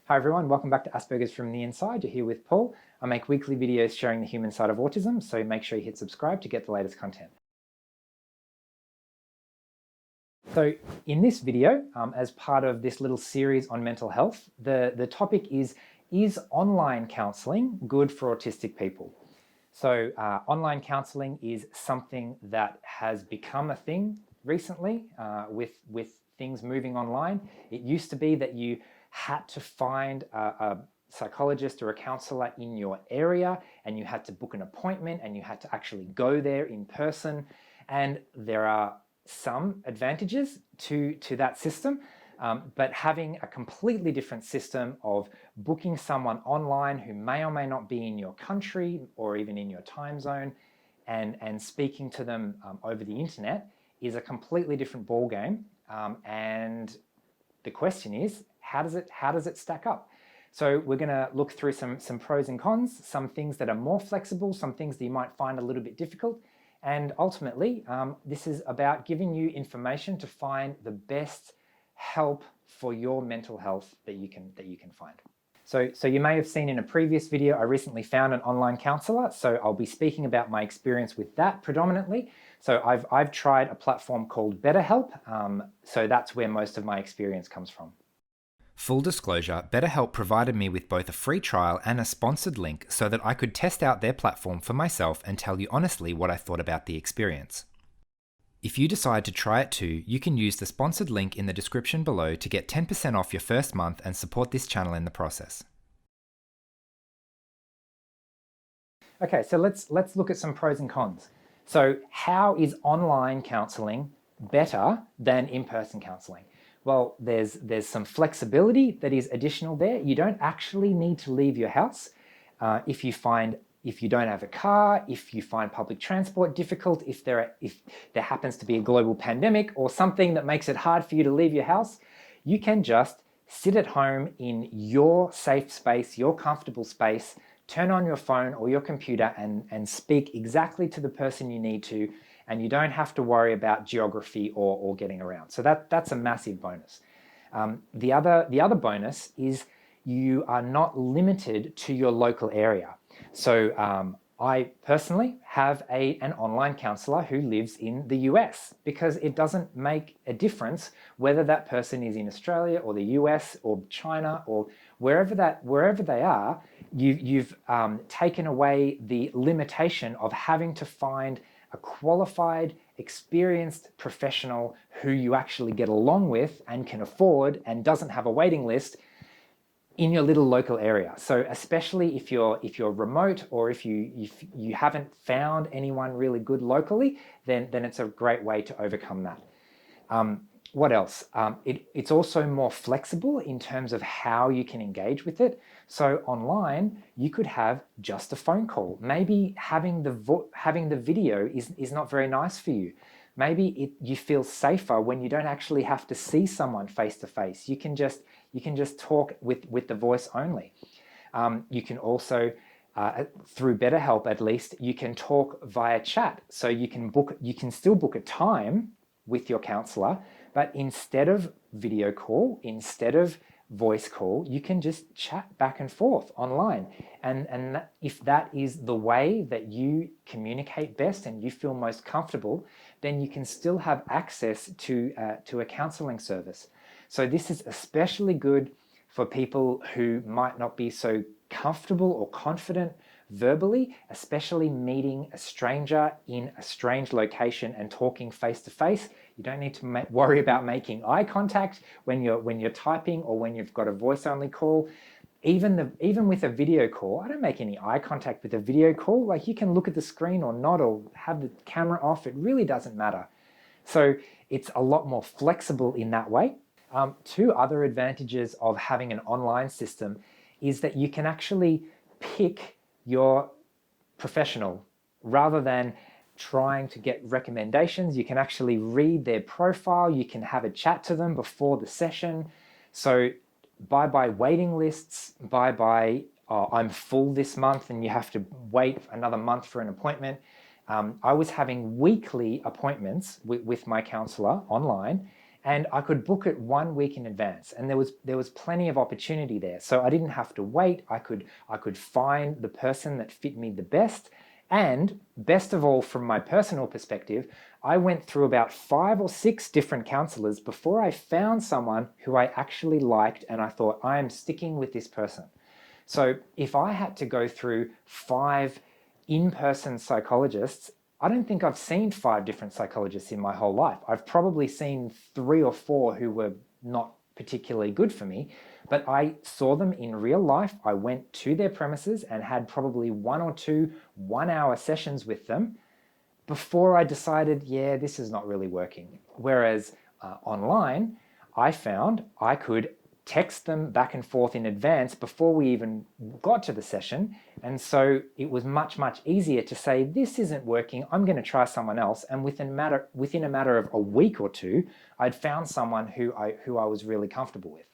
Hi everyone, welcome back to Asperger's from the Inside. You're here with Paul. I make weekly videos sharing the human side of autism, so make sure you hit subscribe to get the latest content. So in this video, as part of this little series on mental health, the topic is online counselling good for autistic people? So online counselling is something that has become a thing recently with things moving online. It used to be that you had to find a psychologist or a counsellor in your area, and you had to book an appointment, and you had to actually go there in person. And there are some advantages to that system, but having a completely different system of booking someone online who may or may not be in your country or even in your time zone and speaking to them over the internet is a completely different ball game. And the question is, how does it stack up? So we're going to look through some pros and cons, some things that are more flexible, some things that you might find a little bit difficult. And ultimately, this is about giving you information to find the best help for your mental health that you can find. So you may have seen in a previous video, I recently found an online counsellor. So I'll be speaking about my experience with that predominantly. So I've tried a platform called BetterHelp. So that's where most of my experience comes from. Full disclosure, BetterHelp provided me with both a free trial and a sponsored link so that I could test out their platform for myself and tell you honestly what I thought about the experience. If you decide to try it too, you can use the sponsored link in the description below to get 10% off your first month and support this channel in the process. Okay, so let's look at some pros and cons. So how is online counselling better than in-person counselling? Well, there's some flexibility that is additional there. You don't actually need to leave your house. If you don't have a car, if you find public transport difficult, if there happens to be a global pandemic or something that makes it hard for you to leave your house, you can just sit at home in your safe space, your comfortable space, turn on your phone or your computer and speak exactly to the person you need to, and you don't have to worry about geography or getting around. So that's a massive bonus. The other bonus is you are not limited to your local area. So I personally have an online counsellor who lives in the US because it doesn't make a difference whether that person is in Australia or the US or China or wherever they are. You've taken away the limitation of having to find a qualified, experienced professional who you actually get along with and can afford and doesn't have a waiting list in your little local area. So especially if you're remote or if you haven't found anyone really good locally, then it's a great way to overcome that. What else? It's also more flexible in terms of how you can engage with it. So online, you could have just a phone call. Maybe having the video is not very nice for you. Maybe you feel safer when you don't actually have to see someone face to face. You can just talk with the voice only. You can also, through BetterHelp at least, you can talk via chat. So you can still book a time with your counsellor, but instead of video call, instead of voice call, you can just chat back and forth online. And if that is the way that you communicate best and you feel most comfortable, then you can still have access to a counselling service. So this is especially good for people who might not be so comfortable or confident verbally, especially meeting a stranger in a strange location and talking face to face. You don't need to worry about making eye contact when you're typing or when you've got a voice-only call. Even with a video call, I don't make any eye contact with a video call. Like, you can look at the screen or not, or have the camera off. It really doesn't matter. So it's a lot more flexible in that way. Two other advantages of having an online system is that you can actually pick your professional rather than trying to get recommendations. You can actually read their profile. You can have a chat to them before the session. So bye-bye waiting lists, bye-bye I'm full this month and you have to wait another month for an appointment. I was having weekly appointments with my counsellor online, and I could book it 1 week in advance, and there was plenty of opportunity there. So I didn't have to wait. I could find the person that fit me the best. And best of all, from my personal perspective, I went through about 5 or 6 different counselors before I found someone who I actually liked, and I thought, I am sticking with this person. So if I had to go through 5 in-person psychologists, I don't think I've seen 5 different psychologists in my whole life. I've probably seen 3 or 4 who were not particularly good for me, but I saw them in real life. I went to their premises and had probably 1 or 2 one-hour sessions with them before I decided, yeah, this is not really working. Whereas online, I found I could text them back and forth in advance before we even got to the session. And so it was much, much easier to say, this isn't working, I'm going to try someone else. And within a matter of a week or 2, I'd found someone who I was really comfortable with.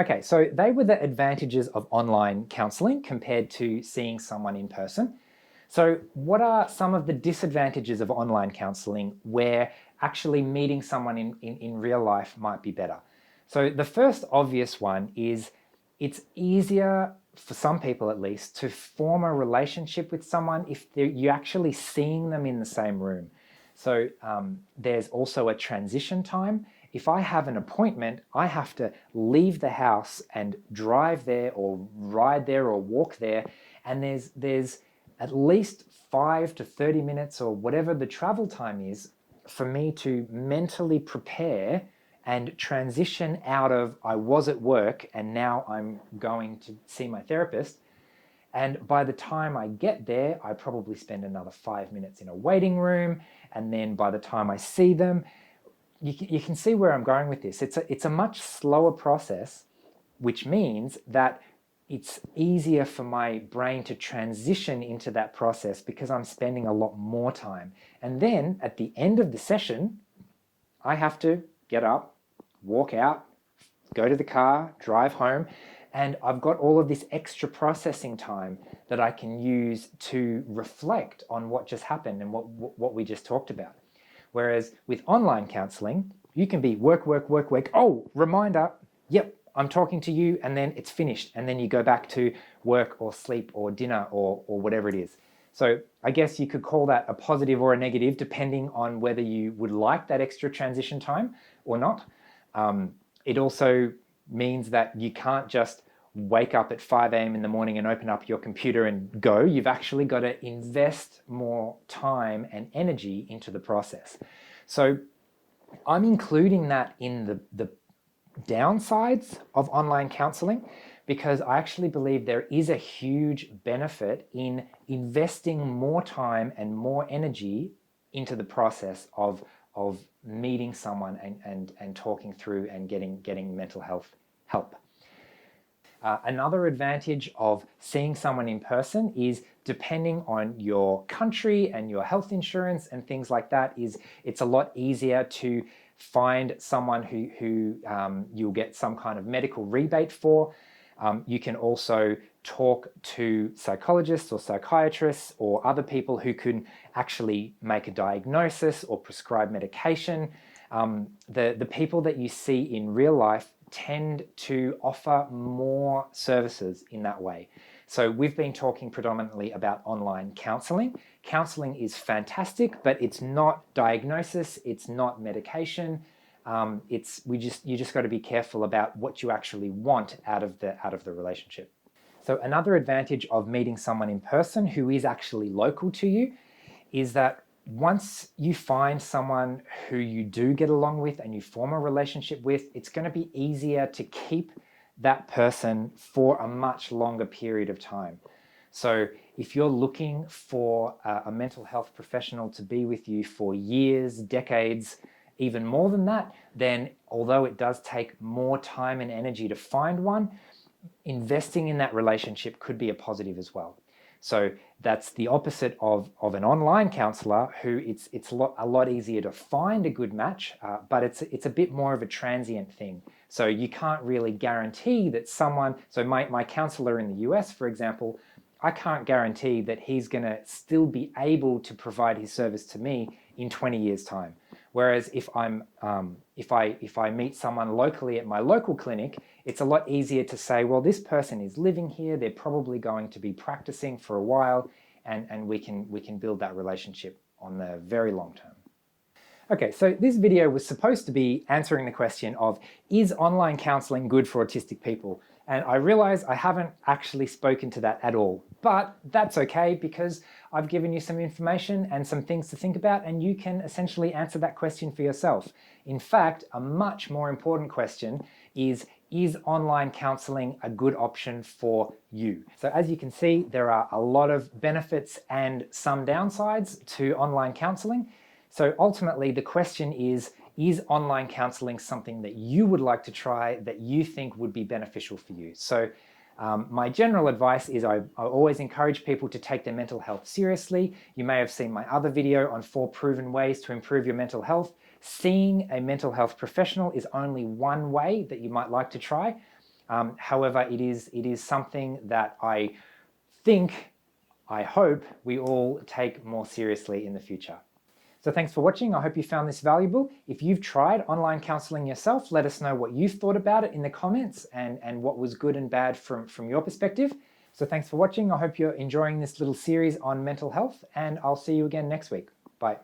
Okay, so they were the advantages of online counselling compared to seeing someone in person. So what are some of the disadvantages of online counselling where actually meeting someone in real life might be better? So the first obvious one is it's easier, for some people at least, to form a relationship with someone if you're actually seeing them in the same room. So there's also a transition time. If I have an appointment, I have to leave the house and drive there or ride there or walk there, and there's at least 5 to 30 minutes or whatever the travel time is for me to mentally prepare and transition out of I was at work and now I'm going to see my therapist. And by the time I get there, I probably spend another 5 minutes in a waiting room. And then by the time I see them, you can see where I'm going with this. It's a much slower process, which means that it's easier for my brain to transition into that process because I'm spending a lot more time. And then at the end of the session, I have to get up, walk out, go to the car, drive home, and I've got all of this extra processing time that I can use to reflect on what just happened and what we just talked about. Whereas with online counseling, you can be work, oh, reminder, yep, I'm talking to you, and then it's finished, and then you go back to work or sleep or dinner or whatever it is. So I guess you could call that a positive or a negative depending on whether you would like that extra transition time or not. It also means that you can't just wake up at 5 a.m. in the morning and open up your computer and go. You've actually got to invest more time and energy into the process. So I'm including that in the downsides of online counseling because I actually believe there is a huge benefit in investing more time and more energy into the process of meeting someone and talking through and getting mental health help. Another advantage of seeing someone in person is depending on your country and your health insurance and things like that, is it's a lot easier to find someone who you'll get some kind of medical rebate for. You can also talk to psychologists or psychiatrists or other people who can actually make a diagnosis or prescribe medication. The people that you see in real life tend to offer more services in that way. So we've been talking predominantly about online counseling. Counseling is fantastic, but it's not diagnosis, it's not medication. You just got to be careful about what you actually want out of the relationship. So another advantage of meeting someone in person who is actually local to you is that once you find someone who you do get along with and you form a relationship with, it's going to be easier to keep that person for a much longer period of time. So if you're looking for a mental health professional to be with you for years, decades, even more than that, then although it does take more time and energy to find one, investing in that relationship could be a positive as well. So that's the opposite of an online counselor who it's a lot easier to find a good match, but it's a bit more of a transient thing. So you can't really guarantee that someone, so my counselor in the US, for example, I can't guarantee that he's going to still be able to provide his service to me in 20 years' time. Whereas if I meet someone locally at my local clinic, it's a lot easier to say, well, this person is living here, they're probably going to be practicing for a while, and we can build that relationship on the very long term. Okay, so this video was supposed to be answering the question of, is online counselling good for autistic people? And I realize I haven't actually spoken to that at all, but that's okay because I've given you some information and some things to think about, and you can essentially answer that question for yourself. In fact, a much more important question is online counselling a good option for you? So as you can see, there are a lot of benefits and some downsides to online counselling. So ultimately, the question is online counselling something that you would like to try, that you think would be beneficial for you? So my general advice is I always encourage people to take their mental health seriously. You may have seen my other video on 4 proven ways to improve your mental health. Seeing a mental health professional is only one way that you might like to try. However, it is something that I hope we all take more seriously in the future. So thanks for watching. I hope you found this valuable. If you've tried online counselling yourself, let us know what you thought about it in the comments and what was good and bad from your perspective. So thanks for watching. I hope you're enjoying this little series on mental health, and I'll see you again next week. Bye.